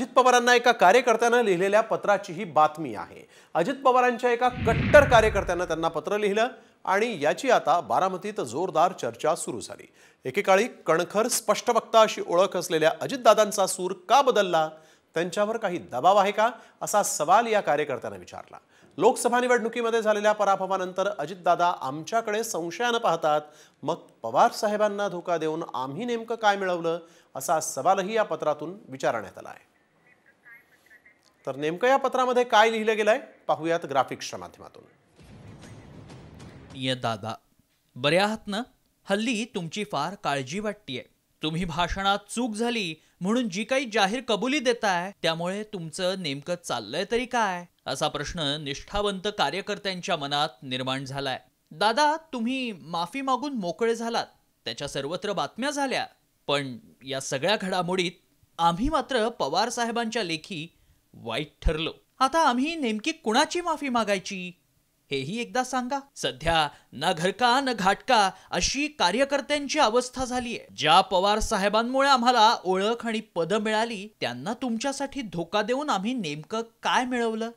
अजित पवारांना एका कार्यकर्त्यानं लिहिलेल्या पत्राची ही बातमी आहे। अजित पवारांच्या एका कट्टर कार्यकर्त्यानं त्यांना पत्र लिहिलं आणि याची आता बारामतीत जोरदार चर्चा सुरू झाली। एकेकाळी कणखर स्पष्टवक्ता अशी ओळख असलेल्या अजितदादांचा सूर का बदलला? त्यांच्यावर काही दबाव आहे का, असा सवाल या कार्यकर्त्यानं विचारला। लोकसभा निवडणुकीमध्ये झालेल्या पराभवानंतर अजितदादा आमच्याकडे संशयानं पाहतात, मग पवार साहेबांना धोका देऊन आम्ही नेमकं काय मिळवलं, असा सवालही या पत्रातून विचारण्यात आला आहे। तर नेमकं या पत्रामध्ये काय लिहिलं गेलंय पाहूयात ग्राफिक्सच्या माध्यमातून। दादा बरे आहात ना? हल्ली तुमची फार काळजी वाटतीये। तुम्ही भाषणात चूक झाली म्हणून जी काही जाहीर कबुली देताय त्यामुळे तुमचं नेमकं चाललंय तरी काय, असा प्रश्न निष्ठावंत कार्यकर्त्यांच्या मनात निर्माण झालाय। दादा, तुम्ही माफी मागून मोकळे झालात, त्याच्या सर्वत्र बातम्या झाल्या, पण या सगळ्या घडामोडीत आम्ही मात्र पवार साहेबांच्या लेखी वाईट ठरलो। आता आम्ही नेमकी कुणाची माफी मागायची हेही एकदा सांगा। सध्या ना घरका ना घाटका अशी कार्यकर्त्यांची अवस्था झालीये। ज्या पवार साहेबांमुळे आम्हाला ओळख आणि पद मिळाली त्यांना तुमच्यासाठी धोका देऊन आम्ही नेमकं काय मिळवलं?